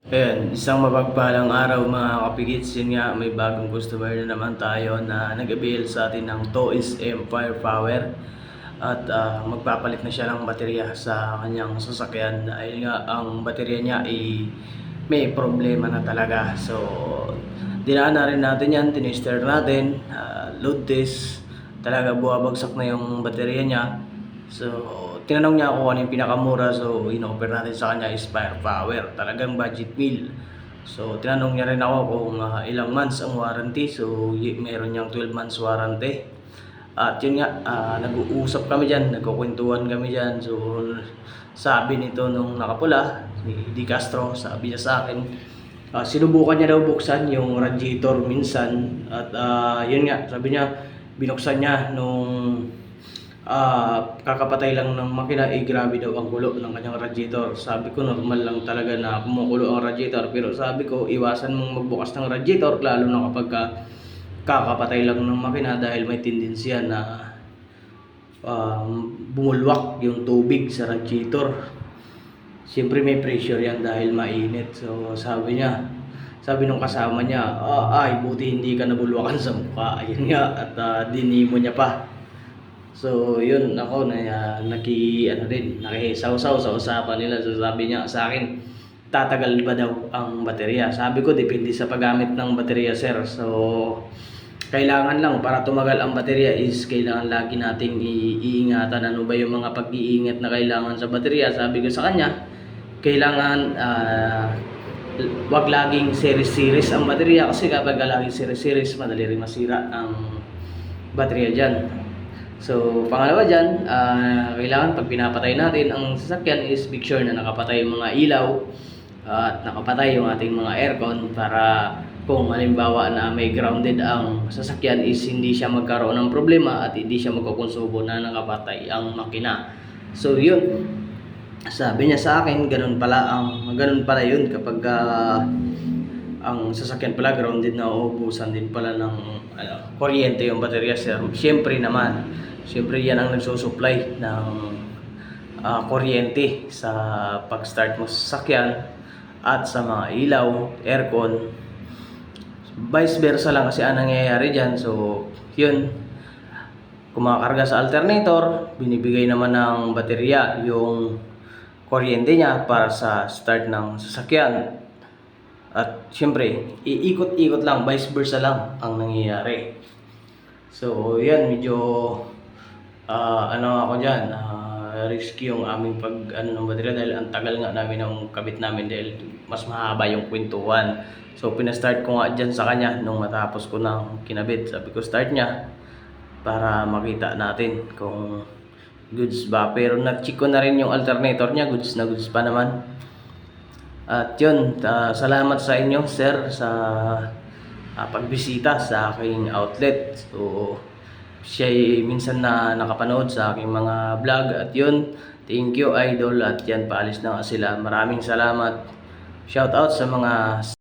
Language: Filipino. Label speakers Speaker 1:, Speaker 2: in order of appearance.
Speaker 1: Ayan, isang mapagpalang araw mga kapigits. Yun nga, may bagong customer na naman tayo na nag-avail sa atin ng Toys M Firepower. At magpapalit na siya ng baterya sa kanyang sasakyan dahil nga ang baterya niya ay may problema na talaga. So, dinaan na rin natin yan, tinister natin, load test. Talaga buwabagsak na yung baterya niya. So, tinanong niya ako ano yung pinakamura. So, in-offer natin sa kanya is Firepower. Talagang budget meal. So, tinanong niya rin ako kung ilang months ang warranty. So, meron niyang 12 months warranty. At yun nga, nag-uusap kami dyan, nagkukwentuhan kami dyan. So, sabi nito nung nakapula, ni Di Castro, sabi niya sa akin, sinubukan niya daw buksan yung radiator minsan. At yun nga, sabi niya, binuksan niya nung kakapatay lang ng makina, grabe daw ang kulo ng kanyang radiator. Sabi ko normal lang talaga na kumukulo ang radiator, pero sabi ko iwasan mong magbukas ng radiator lalo na kapag kakapatay lang ng makina dahil may tendensya na bumulwak yung tubig sa radiator. Siyempre may pressure yan dahil mainit. So sabi nung kasama niya, ay buti hindi ka nabulwakan sa mukha. Ayun nga, at dinimo niya pa. So yun, ako na nakisaw-saw sa usapan nila. So sabi niya sa akin, tatagal ba daw ang baterya? Sabi ko depende sa paggamit ng baterya, sir. So kailangan lang para tumagal ang baterya is kailangan lagi nating iingatan ano ba yung mga pag-iingat na kailangan sa baterya. Sabi ko sa kanya, kailangan wag laging series ang baterya kasi kapag laging series madali rin masira ang baterya dyan. So, pangalawa dyan, kailangan pag pinapatay natin ang sasakyan is make sure na nakapatay yung mga ilaw at nakapatay yung ating mga aircon para kung halimbawa na may grounded ang sasakyan is hindi siya magkaroon ng problema at hindi siya magkukonsumo na nakapatay ang makina. So, yun. Sabi niya sa akin, ganun pala yun kapag ang sasakyan pala grounded na uubusan din pala ng kuryente yung baterya, sir. Siyempre yan ang nagsusupply ng kuryente sa pag-start mo sa sasakyan at sa mga ilaw, aircon. Vice versa lang kasi ang nangyayari dyan. So, yun. Kumakarga sa alternator, binibigay naman ng baterya yung kuryente niya para sa start ng sasakyan. At siyempre, iikot-ikot lang, vice versa lang ang nangyayari. So, yan, medyo ako dyan, risky yung aming ng baterya dahil ang tagal nga namin ng kabit namin dahil mas mahaba yung kwentuhan. So, pinastart ko nga dyan sa kanya nung matapos ko ng kinabit. Sabi ko, start niya para makita natin kung goods ba. Pero na-check ko na rin yung alternator niya, goods na goods pa naman. At yun, salamat sa inyo, sir, sa pagbisita sa aking outlet. So, siya minsan na nakapanood sa aking mga vlog. At yun, thank you, idol. At yan, paalis na nga sila. Maraming salamat. Shout out sa mga